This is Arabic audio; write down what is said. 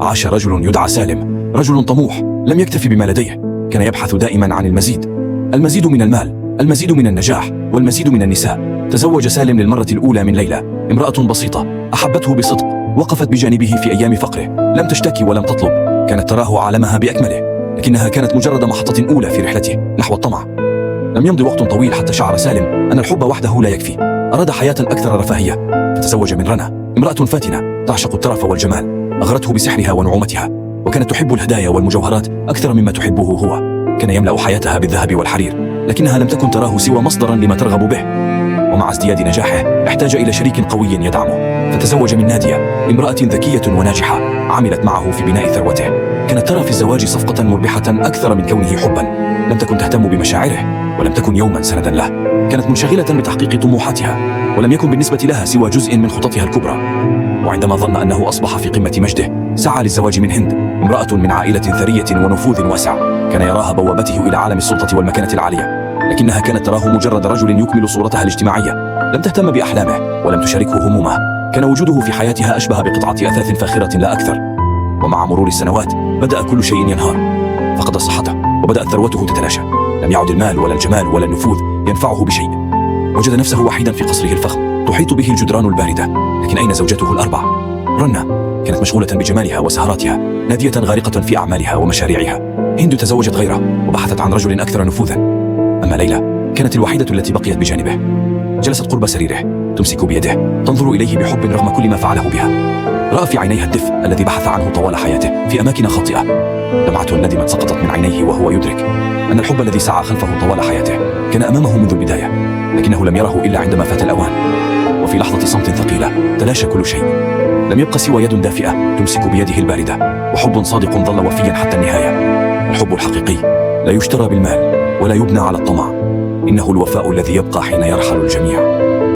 عاش رجل يدعى سالم، رجل طموح لم يكتف بما لديه، كان يبحث دائما عن المزيد، المزيد من المال، المزيد من النجاح، والمزيد من النساء. تزوج سالم للمرة الأولى من ليلى، امرأة بسيطة أحبته بصدق، وقفت بجانبه في أيام فقره، لم تشتكي ولم تطلب، كانت تراه عالمها بأكمله، لكنها كانت مجرد محطة أولى في رحلته نحو الطمع. لم يمض وقت طويل حتى شعر سالم أن الحب وحده لا يكفي، أراد حياة أكثر رفاهية، فتزوج من رنا، امرأة فاتنة تعشق الترف والجمال، أغرته بسحرها ونعومتها، وكانت تحب الهدايا والمجوهرات أكثر مما تحبه هو. كان يملأ حياتها بالذهب والحرير، لكنها لم تكن تراه سوى مصدرا لما ترغب به. ومع ازدياد نجاحه احتاج إلى شريك قوي يدعمه، فتزوج من نادية، امرأة ذكية وناجحة عملت معه في بناء ثروته. كانت ترى في الزواج صفقة مربحة أكثر من كونه حبا، لم تكن تهتم بمشاعره، ولم تكن يوما سندا له، كانت منشغلة بتحقيق طموحاتها، ولم يكن بالنسبة لها سوى جزء من خططها الكبرى. وعندما ظن أنه أصبح في قمة مجده سعى للزواج من هند، امرأة من عائلة ثرية ونفوذ واسع، كان يراها بوابته إلى عالم السلطة والمكانة العالية، لكنها كانت تراه مجرد رجل يكمل صورتها الاجتماعية، لم تهتم بأحلامه ولم تشاركه همومه، كان وجوده في حياتها أشبه بقطعة أثاث فاخرة لا أكثر. ومع مرور السنوات بدأ كل شيء ينهار، فقد صحته وبدأت ثروته تتلاشى، لم يعد المال ولا الجمال ولا النفوذ ينفعه بشيء، وجد نفسه وحيدا في قصره الفخم تحيط به الجدران الباردة. لكن أين زوجته الأربع؟ رنا كانت مشغولة بجمالها وسهراتها، نادية غارقة في أعمالها ومشاريعها. هند تزوجت غيره وبحثت عن رجل أكثر نفوذا، أما ليلى كانت الوحيدة التي بقيت بجانبه. جلست قرب سريره تمسك بيده، تنظر إليه بحب رغم كل ما فعله بها. رأى في عينيها الدفء الذي بحث عنه طوال حياته في أماكن خاطئة. دمعة ندمت سقطت من عينيه وهو يدرك أن الحب الذي سعى خلفه طوال حياته كان أمامه منذ البداية، لكنه لم يره إلا عندما فات الأوان. وفي لحظة صمت ثقيلة تلاشى كل شيء، لم يبق سوى يد دافئة تمسك بيده الباردة، وحب صادق ظل وفيا حتى النهاية. الحب الحقيقي لا يشترى بالمال ولا يبنى على الطمع، إنه الوفاء الذي يبقى حين يرحل الجميع.